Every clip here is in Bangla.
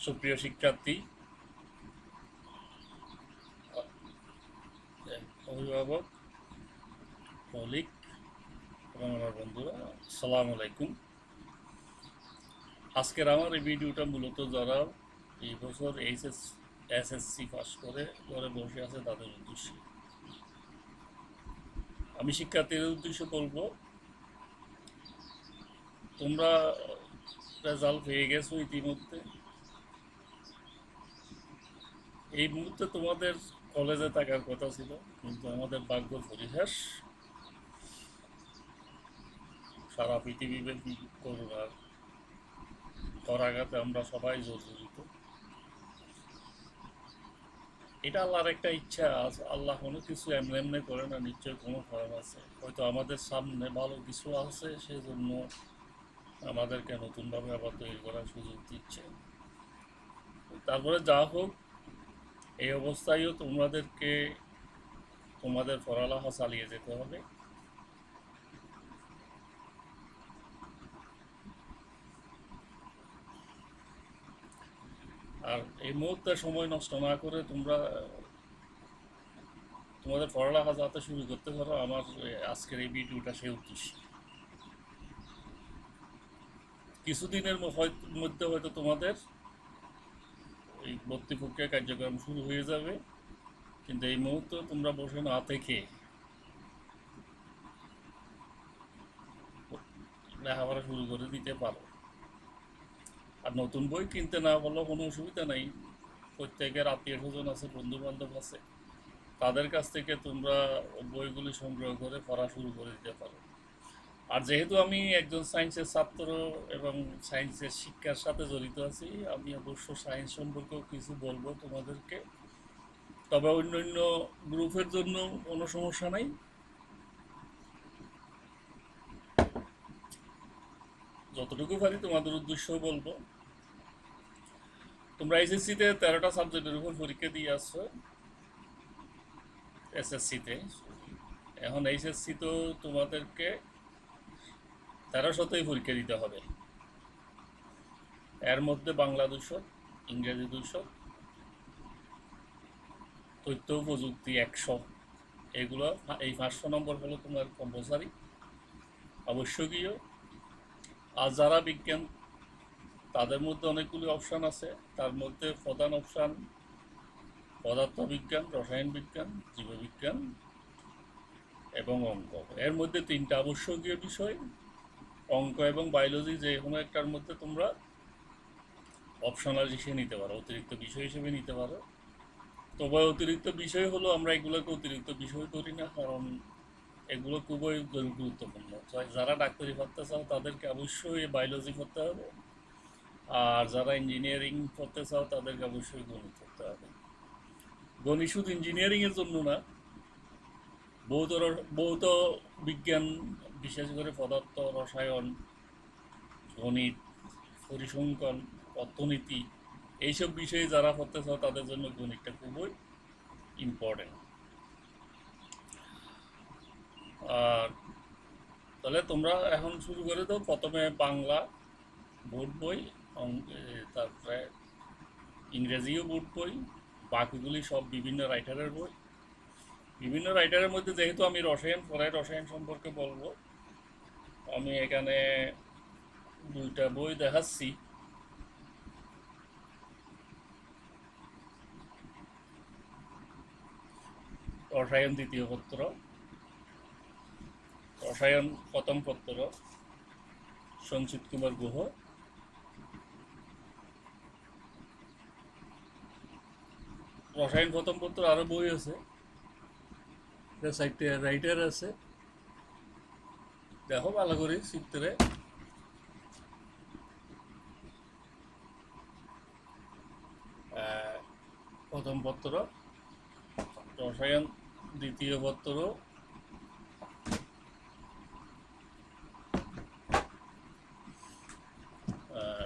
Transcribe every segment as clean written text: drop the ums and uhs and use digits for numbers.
সুপ্রিয় শিক্ষার্থী, অভিভাবক, কলিগ এবং আমার বন্ধুরা, আসসালামু আলাইকুম। আজকের আমার এই ভিডিওটা মূলত যারা এই বছর এসএসসি পাস করে ঘরে বসে আছে তাদের উদ্দেশ্যে। আমি শিক্ষার্থীদের উদ্দেশ্যে বলবো, তোমরা রেজাল্ট পেয়ে গেছো ইতিমধ্যে। এই মুহূর্তে তোমাদের কলেজে থাকার কথা ছিল, কিন্তু আমাদের ভাগ্যের পরিহাস, সারা পৃথিবীব্যাপী করোনার করাঘাতে আমরা সবাই জর্জরিত। এটা আল্লাহর একটা ইচ্ছা আছে। আল্লাহ কোনো কিছু এমনি এমনি করে না, নিশ্চয়ই কোনো কারণ আছে। হয়তো আমাদের সামনে ভালো কিছু আছে, সেই জন্য আমাদেরকে নতুনভাবে আবার তৈরি করার সুযোগ দিচ্ছে। তারপরে যা হোক, এই অবস্থায়ও তোমাদেরকে তোমাদের পড়ালেখা চালিয়ে যেতে হবে। আর এই মুহূর্তে সময় নষ্ট না করে তোমরা তোমাদের পড়ালেখা যাতে শুরু করতে পারো, আমার আজকের এই ভিডিওটা সেই উদ্দেশ্য। কিছুদিনের মধ্যে হয়তো তোমাদের এই ভর্তি প্রক্রিয়া কার্যক্রম শুরু হয়ে যাবে, কিন্তু এই মুহূর্তে তোমরা বসে না থেকে লেখাপড়া শুরু করে দিতে পারো। আর নতুন বই কিনতে না পারলেও কোনো অসুবিধা নেই। প্রত্যেকের আত্মীয় স্বজন আছে, বন্ধু বান্ধব আছে, তাদের কাছ থেকে তোমরা বইগুলি সংগ্রহ করে পড়া শুরু করে দিতে পারো। আর যেহেতু আমি একজন সায়েন্সের ছাত্র এবং সায়েন্সের শিক্ষার সাথে জড়িত আছি, আমি অবশ্য সায়েন্স সম্পর্কেও কিছু বলবো তোমাদেরকে। তবে অন্যান্য গ্রুপের জন্য কোনো সমস্যা নাই। যতটুকু পারি তোমাদের উদ্দেশ্যও বলবো। তোমরা এইচএসসিতে 13টা সাবজেক্টের উপর পরীক্ষা দিয়ে আসছো এসএসসিতে। এখন এইচএসসি তো তোমাদেরকে 13শতেই পরীক্ষা দিতে হবে। এর মধ্যে বাংলা 200, ইংরেজি 200, তথ্য প্রযুক্তি 100। এগুলো এই 500 নম্বর হলো তোমার কম্পালসারি, আবশ্যকীয়। আর যারা বিজ্ঞান, তাদের মধ্যে অনেকগুলি অপশান আছে। তার মধ্যে প্রধান অপশান পদার্থবিজ্ঞান, রসায়ন বিজ্ঞান, জীববিজ্ঞান এবং অঙ্ক। এর মধ্যে 3টা আবশ্যকীয় বিষয়, অঙ্ক এবং বায়োলজি। যে কোনো একটার মধ্যে তোমরা অপশনাল হিসেবে নিতে পারো, অতিরিক্ত বিষয় হিসেবে নিতে পারো। তবে অতিরিক্ত বিষয় হলো, আমরা এগুলোকে অতিরিক্ত বিষয় করি না, কারণ এগুলো খুবই গুরুত্বপূর্ণ। যারা ডাক্তারি পড়তে চাও তাদেরকে অবশ্যই বায়োলজি পড়তে হবে, আর যারা ইঞ্জিনিয়ারিং পড়তে চাও তাদেরকে অবশ্যই গণিত পড়তে হবে। গণিত শুধু ইঞ্জিনিয়ারিংয়ের জন্য না, ভৌত বিজ্ঞান, বিশেষ করে পদার্থ, রসায়ন, গণিত, পরিসংখ্যান, অর্থনীতি, এইসব বিষয়ে যারা পড়তে চাও তাদের জন্য গণিতটা খুবই ইম্পর্টেন্ট। আর তাহলে তোমরা এখন শুরু করে দাও। প্রথমে বাংলা বোর্ড বই, তারপরে ইংরেজিও বোর্ড বই, বাকিগুলি সব বিভিন্ন রাইটারের বই। বিভিন্ন রাইটারের মধ্যে যেহেতু আমি রসায়ন পড়াই, রসায়ন সম্পর্কে বলবো। আমি এখানে 2টা বই দেখাচ্ছি। রসায়ন দ্বিতীয় পত্র, রসায়ন প্রথম পত্র, সঞ্চিত কুমার গুহ। রসায়ন প্রথম পত্র আরো বই আছে, 4টা রাইটার আছে। দেখো ভালো করে চিত্রে। প্রথম পত্র, রসায়ন দ্বিতীয় পত্র,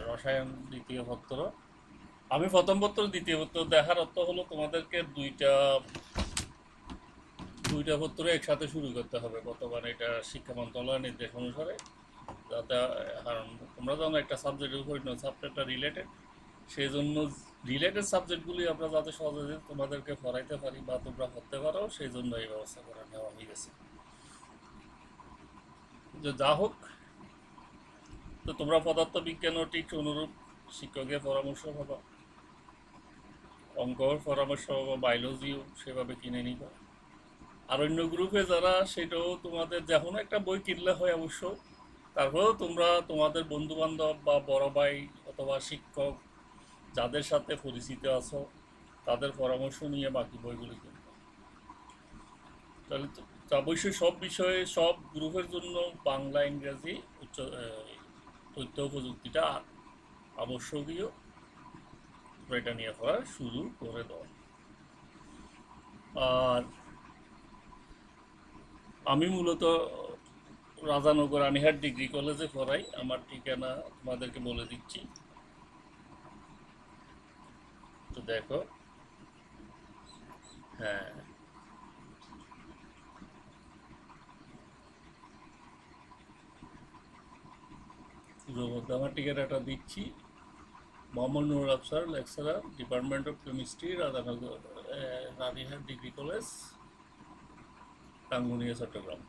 রসায়ন দ্বিতীয় পত্র। আমি প্রথম পত্র দ্বিতীয় পত্র দেখার অর্থ হলো তোমাদেরকে দুইটা পত্র একসাথে শুরু করতে হবে বর্তমানে, এটা শিক্ষা মন্ত্রণালয়ের নির্দেশ অনুসারে। যাতে, কারণ তোমরা জানো একটা সাবজেক্টের উপর সাবজেক্টটা রিলেটেড, সেই জন্য রিলেটেড সাবজেক্টগুলি আমরা যাতে সহজে তোমাদেরকে পড়াইতে পারি বা তোমরা পড়তে পারো, সেই জন্য এই ব্যবস্থা করে নেওয়া হয়ে গেছে। যে যা হোক, তো তোমরা পদার্থবিজ্ঞানও ঠিক অনুরূপ শিক্ষকের পরামর্শ পাবা, অঙ্কর পরামর্শ পাবা, বায়োলজিও সেভাবে কিনে নিবা। আর অন্য গ্রুপে যারা, সেটাও তোমাদের যখন একটা বই কিনলে হয় অবশ্য, তারপরেও তোমরা তোমাদের বন্ধু বান্ধব বা বড় ভাই অথবা শিক্ষক যাদের সাথে পরিচিত আছো তাদের পরামর্শ নিয়ে বাকি বইগুলি কিনবে। তাহলে তো অবশ্যই সব বিষয়ে সব গ্রুপের জন্য বাংলা, ইংরেজি, উচ্চ তথ্য প্রযুক্তিটা আবশ্যকীয়, এটা নিয়ে পড়া শুরু করে দাও। আর আমি মূলত রাজানগর আনিহাট ডিগ্রি কলেজে পড়াই। আমার ঠিকানা তোমাদেরকে বলে দিচ্ছি, তো দেখো। হ্যাঁ, আমার ঠিকানাটা দিচ্ছি। Mohammad Nurul Afsar, lecturer, department of chemistry, Rajanagar Ranihat degree college, Tangunia, Chittagong.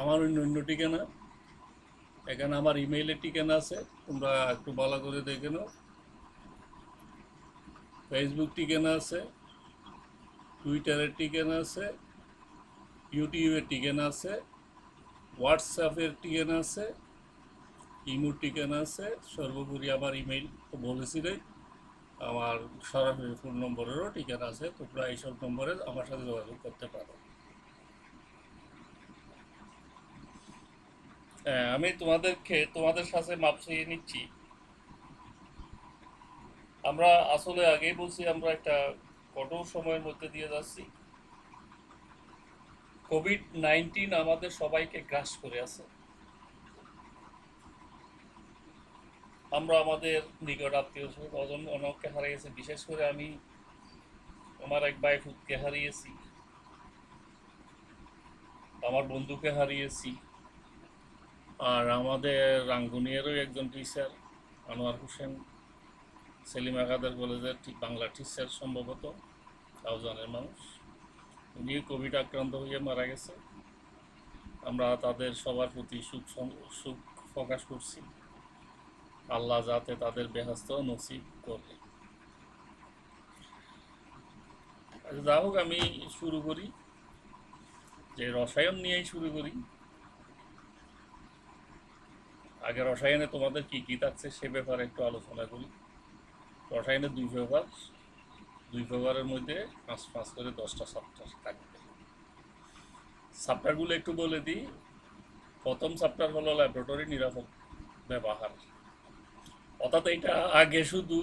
আমার অন্য ঠিকানা, এখানে আমার ইমেইলের ঠিকানা আছে, তোমরা একটু ভালো করে দেখে নাও। ফেসবুক ঠিকানা আছে, টুইটারের ঠিকানা আছে, ইউটিউবের ঠিকানা আছে, হোয়াটসঅ্যাপের ঠিকানা আছে, ইমোর ঠিকানা আছে, সর্বোপরি আমার ইমেইল তো বলেছিলেই, আমার সরাসরি ফোন নম্বরেরও ঠিকানা আছে। তোমরা এইসব নম্বরে আমার সাথে যোগাযোগ করতে পারো। হ্যাঁ, আমি তোমাদের সাথে মাপ চেয়ে নিচ্ছি। আমরা আসলে আগেই বলছি, আমরা একটা কঠোর সময়ের মধ্যে দিয়ে যাচ্ছি। কোভিড-19 আমাদের সবাইকে গ্রাস করে আছে। আমরা আমাদের নিকট আত্মীয় স্বজন অনেককে হারিয়েছি। বিশেষ করে আমি আমার এক ভাই ফুদকে হারিয়েছি, আমার বন্ধুকে হারিয়েছি। আর আমাদের রাঙ্গুনিয়ারও একজন টিচার, আনোয়ার হোসেন, সেলিম আকাদের কলেজের বাংলা টিচার, সম্ভবত তাওজানের মানুষ, উনি কোভিড আক্রান্ত হয়ে মারা গেছে। আমরা তাদের সবার প্রতি সুখ প্রকাশ করছি। আল্লাহ যাতে তাদের বেহেশত নসিব করে। আচ্ছা, যা হোক, আমি শুরু করি, যে রসায়ন নিয়েই শুরু করি। আগে রসায়নে তোমাদের কি কি থাকছে সে ব্যাপারে একটু আলোচনা করি। রসায়নের দুই পেপারের মধ্যে পাঁচ পাঁচ করে 10টা চ্যাপ্টার থাকবে। চ্যাপ্টারগুলো একটু বলে দিই। প্রথম চ্যাপ্টার হলো ল্যাবরেটরি নিরাপদ ব্যবহার। অর্থাৎ এটা আগে শুধু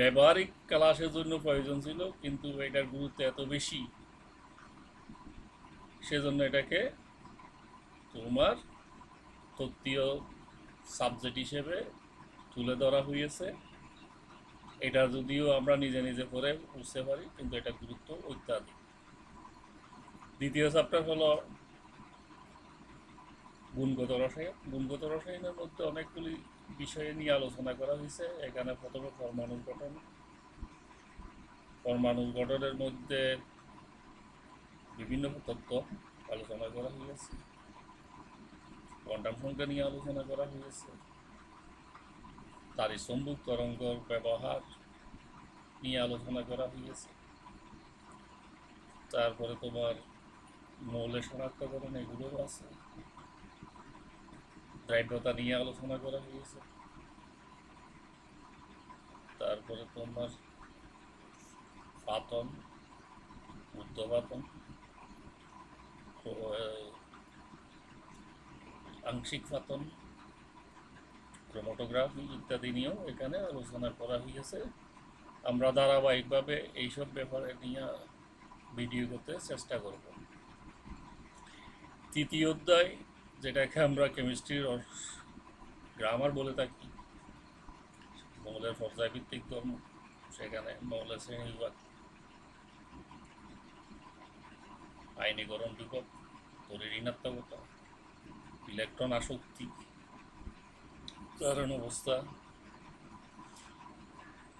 ব্যবহারিক ক্লাসের জন্য প্রয়োজন ছিল, কিন্তু এটার গুরুত্ব এত বেশি, সেজন্য এটাকে তোমার তত্ত্বীয় সাবজেক্ট হিসেবে তুলে ধরা হয়েছে। এটা যদিও আমরা নিজে নিজে পড়ে বুঝতে পারি, কিন্তু এটা গুরুত্ব অত্যাধিক। দ্বিতীয় চ্যাপ্টার হলো গুণগত রসায়ন। গুণগত রসায়নের মধ্যে অনেকগুলি বিষয় নিয়ে আলোচনা করা হয়েছে। এখানে প্রথমে পরমাণুর গঠন, পরমাণুর গঠনের মধ্যে বিভিন্ন তত্ত্ব আলোচনা করা হয়েছে। কোয়ান্টাম সংখ্যা নিয়ে আলোচনা করা হয়েছে। তারই চৌম্বক তরঙ্গর ব্যবহার নিয়ে আলোচনা করা হয়েছে। তারপরে তোমার মৌলের শনাক্তকরণ, এগুলোও আছে। দ্রাব্যতা নিয়ে আলোচনা করা হয়েছে। তারপরে তোমার পাতন, ঊর্ধ্বপাতন, আংশিক পাতন, ক্রোমাটোগ্রাফি ইত্যাদি নিয়েও এখানে আলোচনা করা হয়েছে। আমরা ধারাবাহিকভাবে এইসব ব্যাপারে নিয়ে ভিডিও করতে চেষ্টা করব। তৃতীয় অধ্যায়, যেটাকে আমরা কেমিস্ট্রির গ্রামার বলে থাকি, মৌলের পর্যায়ভিত্তিক ধর্ম, সেখানে মৌলের শ্রেণীবিভাগ, আয়নীকরণ বিভব, তড়িৎ ঋণাত্মকতা, ইলেকট্রন আসক্তি, জারণ অবস্থা,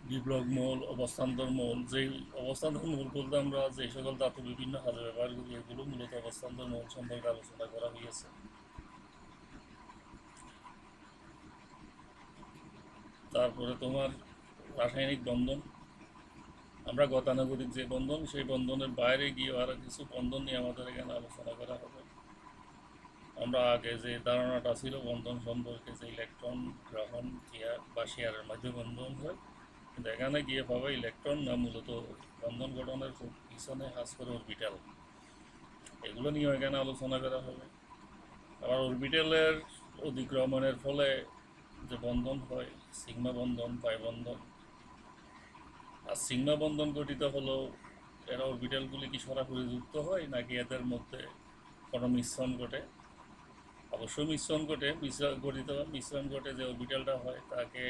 বিপ্লব মৌল, অবস্থান্তর মৌল। যেই অবস্থান্তর মৌল বলতে আমরা যে সকল ধাতু বিভিন্ন কাজে ব্যবহার করি, এগুলো মূলত অবস্থান্তর মৌল সম্পর্কে আলোচনা করা হয়েছে। তারপরে তোমার রাসায়নিক বন্ধন, আমরা গতানুগতিক যে বন্ধন, সেই বন্ধনের বাইরে গিয়ে আরো কিছু বন্ধন নিয়ে আমাদের এখানে আলোচনা করা হবে। আমরা আগে যে ধারণাটা ছিল বন্ধন সম্পর্কে, যে ইলেকট্রন গ্রহণ ক্রিয়া বা শেয়ারের মধ্যে বন্ধন হয়, কিন্তু এখানে গিয়ে পাবে ইলেকট্রন না, মূলত বন্ধন গঠনের পিছনে কাজ করে অরবিটাল। এগুলো নিয়ে এখানে আলোচনা করা হবে। আবার অরবিটালের অধিক্রমণের ফলে যে বন্ধন হয়, সিগমা বন্ধন, পাই বন্ধন। আর সিগমা বন্ধন গঠিত হলো, এরা অরবিটালগুলি কি সরাসরি যুক্ত হয় নাকি এদের মধ্যে কোনো মিশ্রণ ঘটে? অবশ্যই মিশ্রণ ঘটে। মিশ্রণ ঘটে যে অরবিটালটা হয় তাকে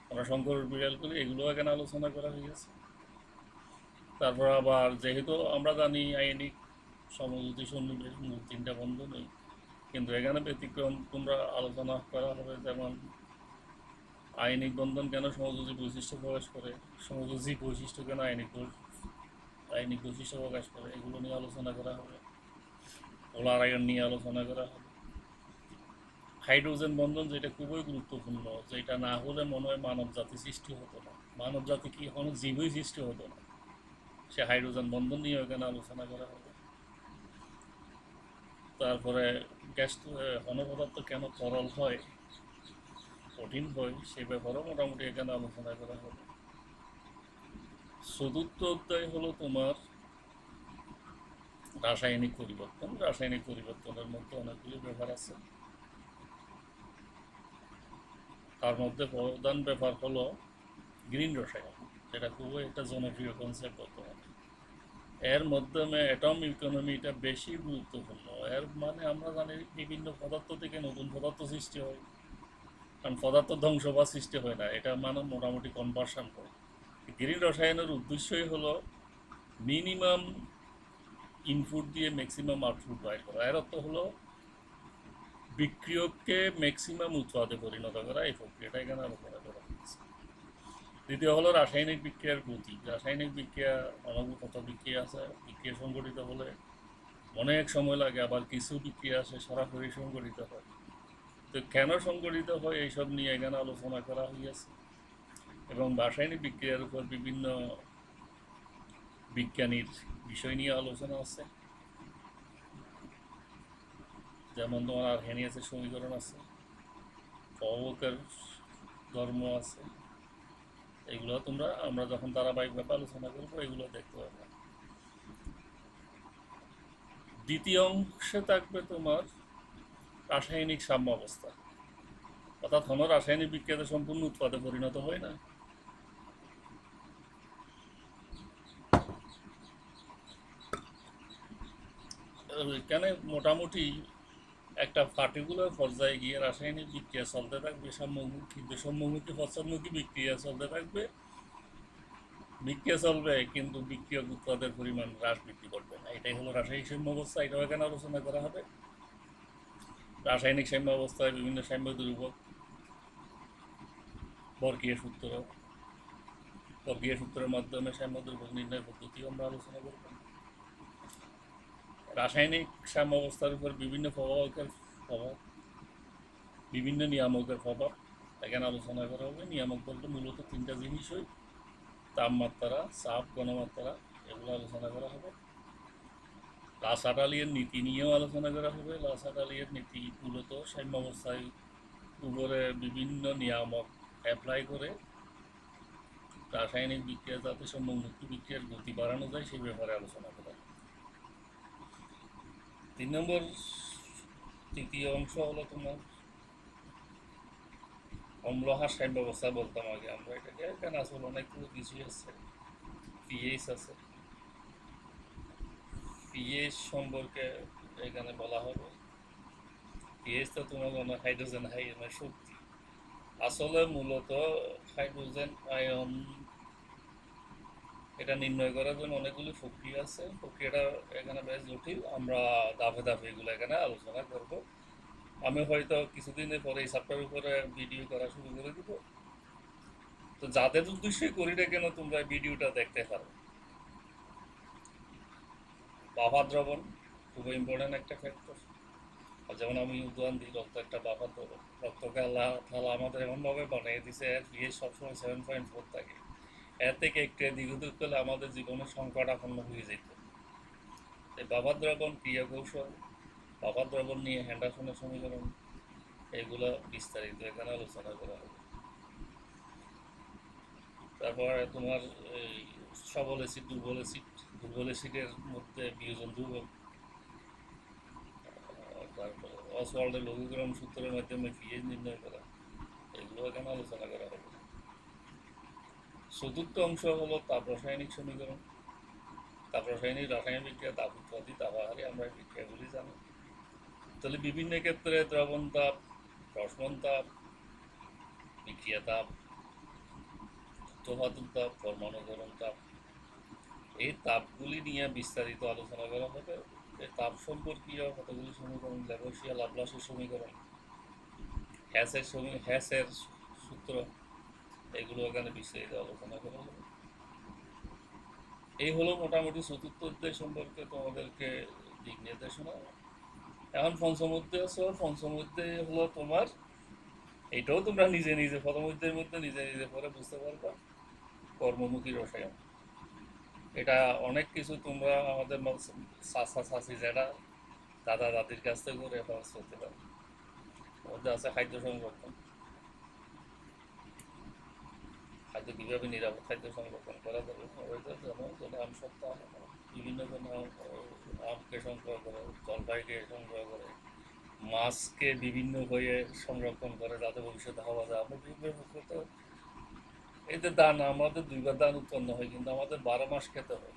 আমরা সংকর অরবিটালগুলি, এগুলো এখানে আলোচনা করা হয়েছে। তারপর আবার যেহেতু আমরা জানি আইনিক সমযোজী সন্নিবেশ মূল তিনটা বন্ধনই, কিন্তু এখানে ব্যতিক্রম তোমরা আলোচনা করা হবে, যেমন আইনিক বন্ধন কেন সমযোজী বৈশিষ্ট্য প্রকাশ করে, সমযোজী বৈশিষ্ট্য কেন আইনিক বৈশিষ্ট্য প্রকাশ করে, এগুলো নিয়ে আলোচনা করা হবে। পোলার আয়ন নিয়ে আলোচনা করা হবে। হাইড্রোজেন বন্ধন, যেটা খুবই গুরুত্বপূর্ণ, যেটা না হলে মনে হয় মানব জাতি সৃষ্টি হতো না, মানব জাতি কি কোনো জীবই সৃষ্টি হতো না। সে হাইড্রোজেন বন্ধন নিয়ে এখানে আলোচনা করা হবে। তারপরে গ্যাস ঘনপদার্থ কেন তরল হয়, কঠিন হয়, সে ব্যাপারেও মোটামুটি এখানে আলোচনা করা হবে। চতুর্থ অধ্যায় হলো তোমার রাসায়নিক পরিবর্তন। রাসায়নিক পরিবর্তনের মধ্যে অনেকগুলি ব্যাপার আছে। তার মধ্যে প্রধান ব্যাপার হলো গ্রিন রসায়ন, যেটা খুবই একটা জনপ্রিয় কনসেপ্ট বর্তমানে। এর মাধ্যমে অ্যাটম ইকোনমিটা বেশি গুরুত্বপূর্ণ। এর মানে আমরা জানি বিভিন্ন পদার্থ থেকে নতুন পদার্থ সৃষ্টি হয়, কারণ পদার্থ ধ্বংস বা সৃষ্টি হয় না, এটা মানে মোটামুটি কনভার্সন হয়। গ্রিন রসায়নের উদ্দেশ্যই হলো মিনিমাম ইনপুট দিয়ে ম্যাক্সিমাম আউটপুট বাইর করা। এর অর্থ হলো বিক্রিয়ককে ম্যাক্সিমাম উৎপাদে পরিণত করা, এই প্রক্রিয়াটা এখানে আলোচনা করা হয়েছে। দ্বিতীয় হলো রাসায়নিক বিক্রিয়ার গতি। রাসায়নিক বিক্রিয়া অনেক কত বিক্রিয়া আছে, বিক্রিয়া সংগঠিত হলে অনেক সময় লাগে, আবার কিছু বিক্রিয়া আছে সরাসরি সংগঠিত হয়। তো কেন সংগঠিত হয় এইসব নিয়ে এখানে আলোচনা করা হয়েছে। এবং রাসায়নিক বিক্রিয়ার উপর বিভিন্ন বিজ্ঞানীর বিষয় নিয়ে আলোচনা আছে, যেমন তোমার আর্হেনিয়াসের সমীকরণ আছে, প্রভোকের ধর্ম আছে। এগুলো আমরা যখন ধারাবাহিকভাবে আলোচনা করবো এগুলো দেখতে পাবো। দ্বিতীয় অংশে থাকবে তোমার রাসায়নিক সাম্য অবস্থা, অর্থাৎ কোনো রাসায়নিক বিক্রিয়াতে সম্পূর্ণ উৎপাদে পরিণত হয় না। এখানে মোটামুটি একটা পার্টিকুলার পর্যায়ে গিয়ে রাসায়নিক বিক্রিয়া চলতে থাকবে, সম্মুখী পশ্চাৎমুখী বিক্রিয়া চলতে থাকবে। বিক্রিয়া চলবে কিন্তু বিক্রিয়ক উৎপাদের পরিমাণ হ্রাস বৃদ্ধি করবে না। এটাই হলো রাসায়নিক সাম্য অবস্থা, এটাও এখানে আলোচনা করা হবে। রাসায়নিক সাম্য অবস্থায় বিভিন্ন সাম্য দুর্ভোগ, বর্গীয় সূত্রের মাধ্যমে সাম্য দুর্ভোগ নির্ণয়ের পদ্ধতিও আমরা আলোচনা করব। রাসায়নিক সাম্য অবস্থার উপর বিভিন্ন বিভিন্ন নিয়ামকের প্রভাব এখানে আলোচনা করা হবে। নিয়ামক বলতে মূলত তিনটা জিনিসই, তাপমাত্রা, চাপ, ঘনমাত্রা, এগুলো আলোচনা করা হবে। লাসাটালিয়ের নীতি নিয়েও আলোচনা করা হবে। লাসাটালিয়ের নীতি মূলত সাম্য অবস্থায় উপরে বিভিন্ন নিয়ামক অ্যাপ্লাই করে রাসায়নিক বিক্রিয়া যাতে সম্মুখী বিক্রিয়ার গতি বাড়ানো যায় সেই ব্যাপারে আলোচনা করা। 3 নম্বর তৃতীয় অংশ হলো তোমার অম্লহার সাম্য ব্যবস্থা বলতাম আগে আমরা এটাকে, এখানে আসলে অনেকগুলো কিছুই আছে। পিএইচ আছে, পিএইচ সম্পর্কে এখানে বলা হবে। পিএইচ তো তোমার হাইড্রোজেন আয়নের শক্তি, আসলে মূলত হাইড্রোজেন আয়ন এটা নির্ণয় করার জন্য অনেকগুলি প্রক্রিয়া আছে, প্রক্রিয়াটা এখানে বেশ জটিল। আমরা ধাপে ধাপে এগুলো এখানে আলোচনা করব। আমি হয়তো কিছুদিনের পরে এই চ্যাপ্টারের উপরে ভিডিও করা শুরু করে দিব। তো যাদের উদ্দেশ্যে করি না কেন, তোমরা ভিডিওটা দেখতে পারো। বাফা দ্রবণ খুব ইম্পর্টেন্ট একটা ফ্যাক্টর। আর যেমন আমি উদাহরণ দিই, রক্ত একটা বাফা দ্রবণ। রক্তকে আল্লাহ তাআলা আমাদের এমনভাবে বানিয়ে দিছে, এর পিএইচ সবসময় 7.4 থাকে। এর থেকে একটু এদিক ওদিক করলে আমাদের জীবনের সংকটাপন্ন হয়ে যেত। এই বাফা দ্রবণ, ক্রিয়া কৌশল, বাফা দ্রবণ নিয়ে হ্যান্ডারসনের সমীকরণ, এগুলো বিস্তারিত এখানে আলোচনা করা হবে। তারপরে তোমার এই সবল অ্যাসিড, দুর্বল অ্যাসিড, দুর্বল অ্যাসিডের মধ্যে বিয়োজন ধ্রুবক, তারপরে অসওয়াল্ডের লঘুকরণ সূত্রের মাধ্যমে পিএইচ নির্ণয় করা, এগুলো এখানে আলোচনা করা হবে। চতুর্থ অংশ হলো তাপ রাসায়নিক সমীকরণ। তাপ রাসায়নিক, রাসায়নিক বিক্রিয়া, তাপ উৎপত্তি, তাপাহারি, আমরা এই বিক্রিয়াগুলি জানি। তাহলে বিভিন্ন ক্ষেত্রে দ্রবণ তাপ, রসমন তাপ, বিক্রিয়া তাপ, উত্তোলন তাপ, পরমাণু গরম তাপ, এই তাপগুলি নিয়ে বিস্তারিত আলোচনা করা হবে। এই তাপ সম্পর্কীয় কতগুলি সমীকরণ, ল্যাভসিয়া লাপ্লাসের সমীকরণ, হ্যাসের সূত্র, এগুলো এখানে বিস্তারিত আলোচনা করা হবে। এই হলো মোটামুটি চতুর্থ অধ্যায় সম্পর্কে তোমাদেরকে দিক নির্দেশনা। এখন পঞ্চম অধ্যায় আছে। পঞ্চম অধ্যায় হলো তোমার, এটাও তোমরা নিজে নিজে প্রথম অধ্যায়ের মধ্যে নিজে নিজে পরে বুঝতে পারবা, কর্মমুখী রসায়ন। এটা অনেক কিছু তোমরা আমাদের চাচা চাচি যারা দাদা দাদির কাছ থেকে রেফারেন্স করতে পারো। মধ্যে আছে খাদ্য সংরক্ষণ, খাদ্য কীভাবে নিরাপদ খাদ্য সংরক্ষণ করা যাবে। যেমন আম সপ্তাহ বিভিন্ন জন আমকে সংগ্রহ করে, জলপাইকে সংগ্রহ করে, মাছকে বিভিন্ন হয়ে সংরক্ষণ করে যাতে ভবিষ্যতে হওয়া যায়। আমরা বিভিন্ন করতে, এই যে দান, আমাদের দুইবার দান উৎপন্ন হয়, কিন্তু আমাদের 12 মাস খেতে হয়।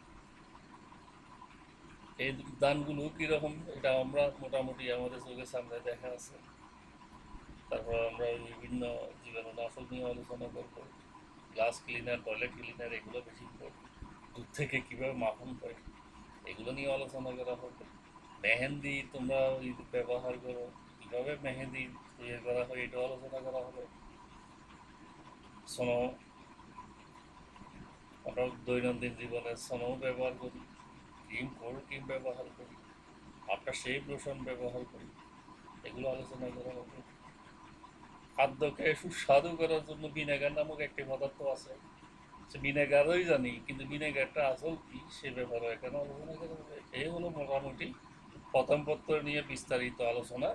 এই দানগুলো কীরকম, এটা আমরা মোটামুটি আমাদের চোখের সামনে দেখা আছে। তারপর আমরা বিভিন্ন জীবাণুনাশক নিয়ে আলোচনা করবো। গ্লাস ক্লিনার, টয়লেট ক্লিনার, এগুলো বেশি দুধ থেকে কীভাবে মাখন করে, এগুলো নিয়ে আলোচনা করা হবে। মেহেন্দি তোমরা ব্যবহার করো, কীভাবে মেহেন্দি তৈরি করা হয়, এটাও আলোচনা করা হবে। সোনো, আমরা দৈনন্দিন জীবনে সোনো ব্যবহার করি, কোল্ড ক্রিম ব্যবহার করি, আফটার শেভ লোশন ব্যবহার করি, এগুলো আলোচনা করা হবে। খাদ্যকে সুস্বাদু করার জন্য ভিনেগার নামক একটি পদার্থ আছে, সে ভিনেগারই জানি, কিন্তু ভিনেগারটা আসল কি সে ব্যাপারে এখানে আলোচনা করা হবে। এই হলো মোটামুটি প্রথম পত্র নিয়ে বিস্তারিত আলোচনা।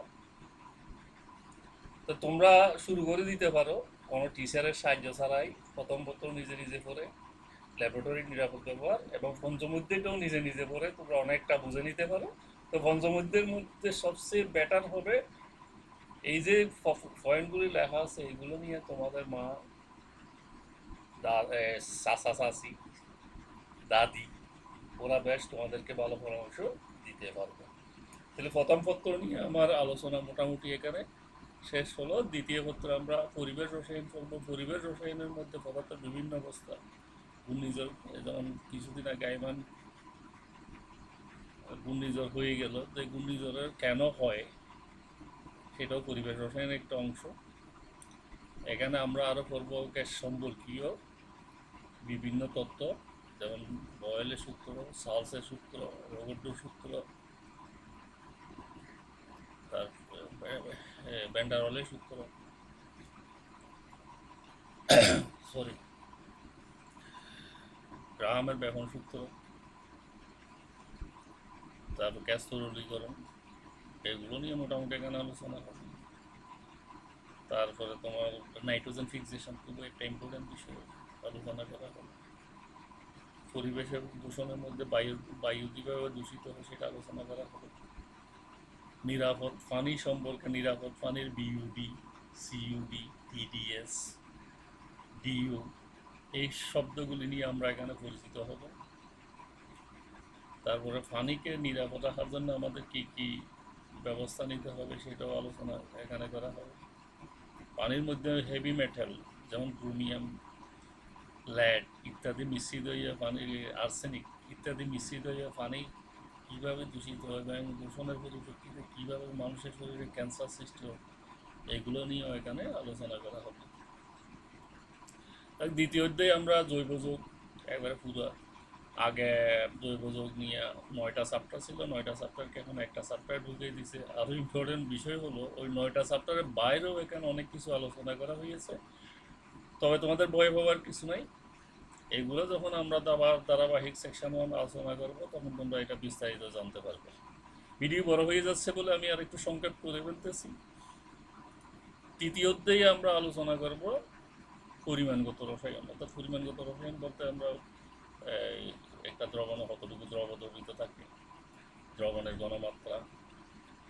তো তোমরা শুরু করে দিতে পারো কোনো টিচারের সাহায্য ছাড়াই, প্রথম পত্র নিজে নিজে পড়ে, ল্যাবরেটরির নিরাপদ ব্যবহার এবং পঞ্চমুদ্রাটাও নিজে নিজে পড়ে তোমরা অনেকটা বুঝে নিতে পারো। তো পঞ্চমুদ্রার মধ্যে সবচেয়ে বেটার হবে এই যে পয়েন্টগুলি লেখা আছে, এগুলো নিয়ে তোমাদের মা, চাচা চাচি, দাদি, ওরা বেশ তোমাদেরকে ভালো পরামর্শ দিতে পারবে। তাহলে প্রথম পত্র নিয়ে আমার আলোচনা মোটামুটি এখানে শেষ হলো। দ্বিতীয় পত্র আমরা পরিবেশ রসায়ন করবো। পরিবেশ রসায়নের মধ্যে পদার্থের বিভিন্ন অবস্থা, ঘূর্ণিঝড়, যেমন কিছুদিন আগে আইমান ঘূর্ণিঝড় হয়ে গেল, যে ঘূর্ণিঝড়ের কেন হয় সেটাও পরিবেশ রসায়নের একটা অংশ। এখানে আমরা আরও করব গ্যাস সম্পর্কীয় বিভিন্ন তত্ত্ব, যেমন বয়েলের সূত্র, সালসের সূত্র, রোগড্ডুর সূত্র, তারপরে ব্যান্ডারওয়ালের সূত্র, সরি গ্রাহামের ব্যাপন সূত্র, তারপর গ্যাস তরলীকরণ, এগুলো নিয়ে মোটামুটি এখানে আলোচনা হবে। তারপরে তোমার নাইট্রোজেন ফিক্সেশন খুব একটা ইম্পর্টেন্ট বিষয় আলোচনা করা হবে। পরিবেশের দূষণের মধ্যে বায়ু কীভাবে দূষিত হয় সেটা আলোচনা করা হবে। নিরাপদ পানি সম্পর্কে, নিরাপদ পানির বিইউডি, সিইউডি, টিডিএস, ডিইউ, এই শব্দগুলি নিয়ে আমরা এখানে পরিচিত হব। তারপরে পানিকে নিরাপদ রাখার জন্য আমাদের কী কী ব্যবস্থা নিতে হবে সেটাও আলোচনা এখানে করা হবে। পানির মধ্যে হেভি মেটাল যেমন ক্রোমিয়াম, ল্যাড ইত্যাদি মিশ্রিত হইয়া পানি, আর্সেনিক ইত্যাদি মিশ্রিত হইয়া পানি কীভাবে দূষিত হয় এবং দূষণের পরিপ্রেক্ষিতে কীভাবে মানুষের শরীরে ক্যান্সার সৃষ্টি হয়, এগুলো নিয়েও এখানে আলোচনা করা হবে। আর দ্বিতীয় অধ্যায়ে আমরা জৈব যৌগ একবারে পুরো, আগে জৈব যৌগ নিয়ে 9টা চ্যাপ্টার ছিল, 9টা চ্যাপ্টারকে এখন একটা চ্যাপ্টার ঢুকিয়ে দিছে। আরও ইম্পর্টেন্ট বিষয় হলো ওই 9টা চ্যাপ্টারের বাইরেও এখানে অনেক কিছু আলোচনা করা হয়েছে। তবে তোমাদের ভয় পাওয়ার কিছু নাই, এগুলো যখন আমরা ধারাবাহিক সেকশন 1 আলোচনা করব তখন তোমরা এটা বিস্তারিত জানতে পারবে। ভিডিও বড় হয়ে যাচ্ছে বলে আমি আর একটু সংক্ষেপ করে ফেলতেছি। তৃতীয় অধ্যায়ে আমরা আলোচনা করব পরিমাণগত রসায়ন। অর্থাৎ পরিমাণগত রসায়ন বলতে আমরা একটা দ্রবণে কতটুকু দ্রব দ্রবীত থাকে, দ্রবণের ঘনমাত্রা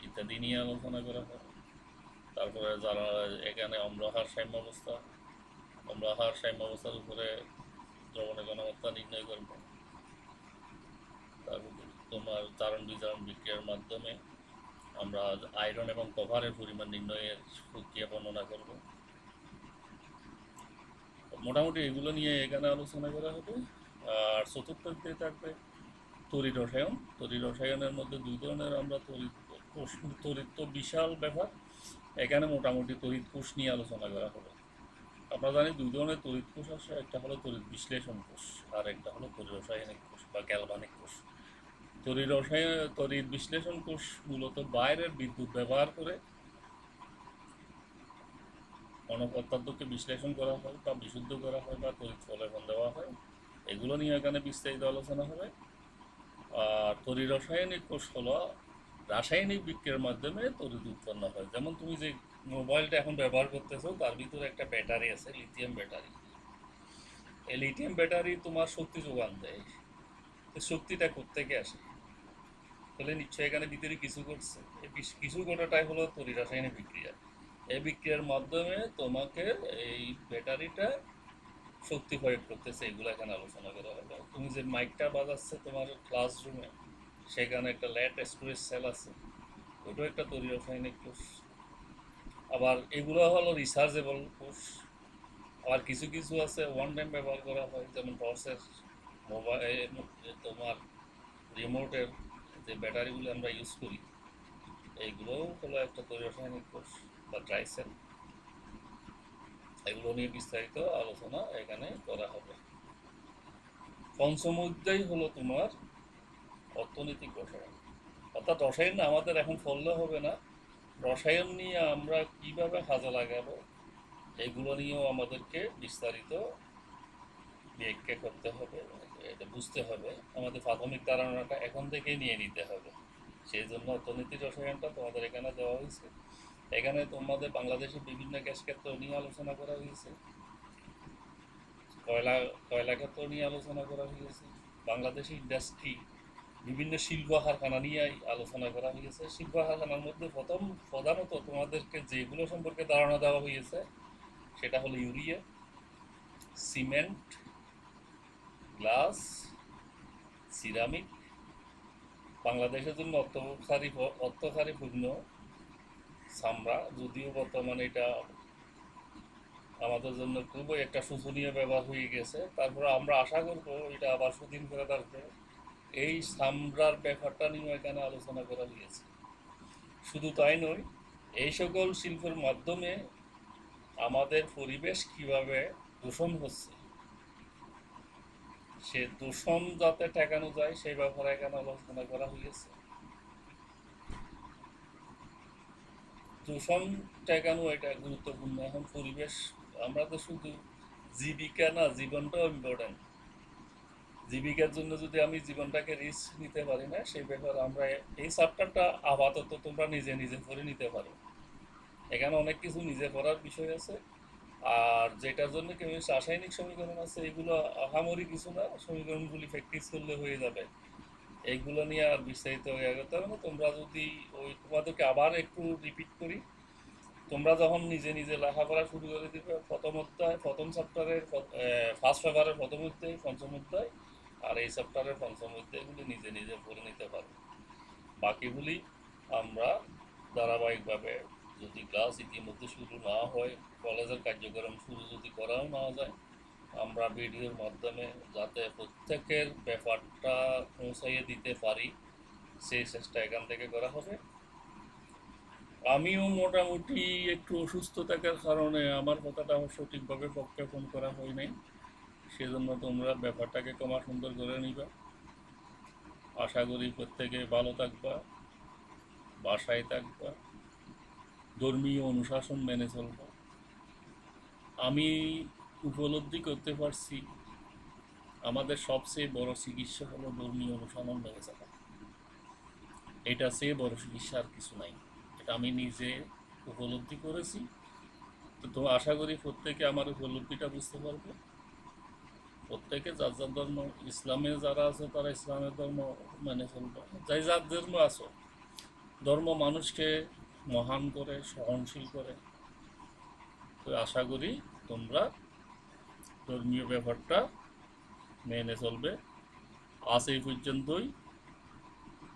ইত্যাদি নিয়ে আলোচনা করা হয়। তারপরে যারা এখানে অম্লহার সাম্যাবস্থা, অম্লহার সাম্যাবস্থার উপরে দ্রবণের ঘনমাত্রা নির্ণয় করব। তারপর তোমার চারণ বিজারণ বিক্রিয়ার মাধ্যমে আমরা আয়রন এবং কভারের পরিমাণ নির্ণয়ের প্রক্রিয়া বর্ণনা করব। মোটামুটি এগুলো নিয়ে এখানে আলোচনা করা হবে। আর চতুর্থ অধ্যায়ে থাকবে তড়িৎ রসায়ন। তড়িৎ রসায়নের মধ্যে দুই ধরনের আমরা তড়িৎ তো বিশাল ব্যাপার, এখানে মোটামুটি তড়িৎ কোষ নিয়ে আলোচনা করা হবে। আমরা জানি দুই ধরনের তড়িৎ কোষ আছে, একটা হলো তড়িৎ বিশ্লেষণ কোষ আর একটা হলো তড়িৎ রসায়নিক কোষ বা গ্যালভানিক কোষ। তড়িৎ বিশ্লেষণ কোষ মূলত বাইরের বিদ্যুৎ ব্যবহার করে কোনো পদার্থকে বিশ্লেষণ করা হয় বা বিশুদ্ধ করা হয় বা তড়িৎ ফলাফল দেওয়া হয়, এগুলো নিয়ে এখানে বিস্তারিত আলোচনা হবে। আর তড়িৎ রসায়নিক কোষ হলো রাসায়নিক বিক্রিয়ার মাধ্যমে তড়িৎ উৎপন্ন হয়। যেমন তুমি যে মোবাইলটা এখন ব্যবহার করতেছো তার ভিতরে একটা ব্যাটারি আছে, লিথিয়াম ব্যাটারি। এই লিথিয়াম ব্যাটারি তোমার শক্তি যোগান দেয়। শক্তিটা কোত্থেকে আসে? তাহলে নিশ্চয়ই এখানে ভিতরে কিছু ঘটছে। এই কিছু ঘটাটাই হলো তড়িৎ রাসায়নিক বিক্রিয়া। এই বিক্রিয়ার মাধ্যমে তোমাকে এই ব্যাটারিটা শক্তি প্রয়োগ করতেছে, এগুলো এখানে আলোচনা করা হবে। তুমি যে মাইকটা বাজাচ্ছে তোমার ক্লাসরুমে, সেখানে একটা ল্যাড স্টোরেজ সেল আছে, ওটাও একটা তড়িৎ রাসায়নিক কোষ। আবার এগুলো হলো রিচার্জেবল কোষ। আবার কিছু কিছু আছে ওয়ান টাইম ব্যবহার করা হয়, যেমন টর্চের, মোবাইল, তোমার রিমোটের যে ব্যাটারিগুলো আমরা ইউজ করি, এইগুলোও হলো একটা তড়িৎ রাসায়নিক কোষ বা ড্রাই সেল। এগুলো নিয়ে বিস্তারিত আলোচনা এখানে করা হবে। পঞ্চম অধ্যায় হলো তোমার অর্থনৈতিক রসায়ন। অর্থাৎ রসায়ন আমাদের এখন পড়লে হবে না, রসায়ন নিয়ে আমরা কিভাবে কাজে লাগাবো এগুলো নিয়েও আমাদেরকে বিস্তারিত ব্যাখ্যা করতে হবে, এটা বুঝতে হবে। আমাদের প্রাথমিক ধারণাটা এখন থেকেই নিয়ে নিতে হবে। সেই জন্য অর্থনীতি রসায়নটা তোমাদের এখানে দেওয়া হয়েছে। এখানে তোমাদের বাংলাদেশের বিভিন্ন গ্যাস ক্ষেত্র নিয়ে আলোচনা করা হয়েছে, কয়লা ক্ষেত্র নিয়ে আলোচনা করা হয়েছে, বাংলাদেশের ইন্ডাস্ট্রি, বিভিন্ন শিল্প কারখানা নিয়ে আলোচনা করা হয়েছে। শিল্প কারখানার মধ্যে প্রধানত তোমাদেরকে যেগুলো সম্পর্কে ধারণা দেওয়া হয়েছে সেটা হলো ইউরিয়া, সিমেন্ট, গ্লাস, সিরামিক। বাংলাদেশের জন্য অর্থকারীপূর্ণ চামড়া, যদিও বর্তমানে এটা আমাদের জন্য খুবই একটা শোচনীয় ব্যবহার হয়ে গেছে, তারপরে আমরা আশা করব এটা আবার সুদিন করে থাকবে। এই চামড়ার ব্যাপারটা নিয়েও এখানে আলোচনা করা হয়েছে। শুধু তাই নয়, এই সকল শিল্পের মাধ্যমে আমাদের পরিবেশ কিভাবে দূষণ হচ্ছে, সে দূষণ যাতে ঠেকানো যায় সেই ব্যাপারে এখানে আলোচনা করা হয়েছে। দূষণ ঠেকানো এটা গুরুত্বপূর্ণ। এখন পরিবেশ, আমরা তো শুধু জীবিকা না, জীবনটাও ইম্পর্টেন্ট। জীবিকার জন্য যদি আমি জীবনটাকে রিস্ক নিতে পারি না, সেই ব্যাপারে আমরা এই চ্যাপ্টারটা আপাতত তোমরা নিজে নিজে পড়ে নিতে পারো। এখানে অনেক কিছু নিজে পড়ার বিষয় আছে। আর যেটার জন্য রাসায়নিক সমীকরণ আছে, এগুলো আহামরি কিছু না, সমীকরণগুলি প্র্যাকটিস করলে হয়ে যাবে। এইগুলো নিয়ে আর বিস্তারিত হয়ে গেতে হবে না। তোমরা যদি তোমাদেরকে আবার একটু রিপিট করি, তোমরা যখন নিজে নিজে লেখাপড়া শুরু করে দিবে, প্রথম চ্যাপ্টারের ফার্স্ট পেপারের প্রথম অধ্যায়, পঞ্চম অধ্যায় আর এই চ্যাপ্টারের পঞ্চম অধ্যায়গুলি নিজে নিজে পড়ে নিতে পারবে। বাকিগুলি আমরা ধারাবাহিকভাবে, যদি ক্লাস ইতিমধ্যে শুরু না হয়, কলেজের কার্যক্রম শুরু যদি করাও না যায়, আমরা ভিডিওর মাধ্যমে যাতে প্রত্যেকের ব্যাপারটা পৌঁছাইয়ে দিতে পারি সেই চেষ্টা এখান থেকে করা হবে। আমিও মোটামুটি একটু অসুস্থ থাকার কারণে আমার কথাটা সঠিকভাবে প্রজ্ঞাপন করা হয় নাই, সেজন্য তোমরা ব্যাপারটাকে ক্ষমা সুন্দর করে নিবা। আশা করি প্রত্যেকে ভালো থাকবা, বাসায় থাকবা, ধর্মীয় অনুশাসন মেনে চলবা। আমি উপলব্ধি করতে পারছি আমাদের সবচেয়ে বড় চিকিৎসা হলো ধর্মীয় অনুশাসন মেনে চলা। এটা চেয়ে বড় চিকিৎসা আর কিছু নাই, এটা আমি নিজে উপলব্ধি করেছি। তো আশা করি প্রত্যেকে আমার উপলব্ধিটা বুঝতে পারবে। প্রত্যেকে যার যার ধর্ম, ইসলামে যারা আছে তারা ইসলামের ধর্ম মেনে চলবে, যাই যার ধর্ম আছো। ধর্ম মানুষকে মহান করে, সহনশীল করে। তো আশা করি তোমরা ধর্মীয় ব্যাপারটা মেনে চলবে। আজ এই পর্যন্তই।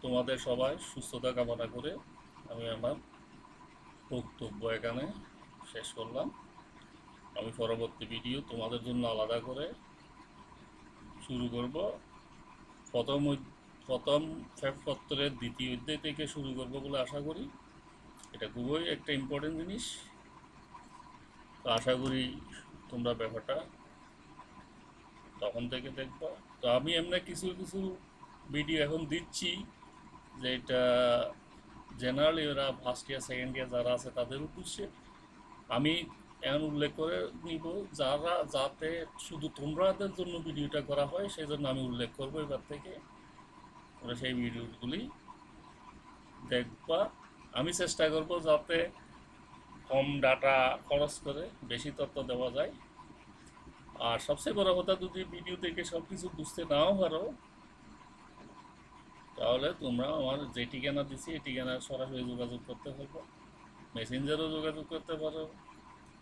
তোমাদের সবাই সুস্থতা কামনা করে আমি আমার বক্তব্য এখানে শেষ করলাম। আমি পরবর্তী ভিডিও তোমাদের জন্য আলাদা করে শুরু করব। প্রথম প্রথম পত্রের দ্বিতীয় অধ্যায় থেকে শুরু করব বলে আশা করি। এটা খুবই একটা ইম্পর্টেন্ট জিনিস। তো আশা করি তোমরা ব্যাপারটা তখন থেকে দেখবা। তো আমি এমনি কিছু কিছু ভিডিও এখন দিচ্ছি যে এটা জেনারেলি ওরা ফার্স্ট ইয়ার সেকেন্ড ইয়ার যারা আছে তাদের উদ্দেশ্যে আমি এখন উল্লেখ করে নিব, যারা যাতে শুধু তোমাদের জন্য ভিডিওটা করা হয় সেই জন্য আমি উল্লেখ করবো এবার থেকে। ওরা সেই ভিডিওগুলি দেখবা। আমি চেষ্টা করব যাতে কম ডাটা খরচ করে বেশি তথ্য দেওয়া যায়। আর সবচেয়ে বড় কথা, যদি ভিডিও থেকে সব কিছু বুঝতে নাও পারো তাহলে তোমরা আমার যে ঠিকানা দিচ্ছি এই ঠিকানায় সরাসরি যোগাযোগ করতে পারবো। মেসেঞ্জারও যোগাযোগ করতে পারো,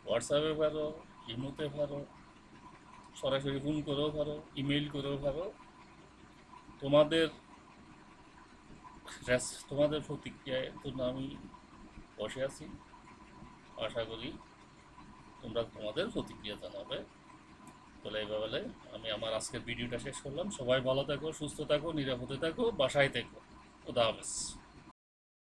হোয়াটসঅ্যাপে পারো, ইমোতে পারো, সরাসরি ফোন করেও পারো, ইমেইল করেও পারো। তোমাদের তোমাদের প্রতিক্রিয়ার জন্য আমি বসে আছি। আশা করি তোমরা তোমাদের প্রতিক্রিয়া জানাবে। তাহলে এইভাবে আমি আমার আজকের ভিডিওটা শেষ করলাম। সবাই ভালো থাকো, সুস্থ থাকো, নিরাপদে থাকো, বাসায় থাকো। খুদা হাফেজ।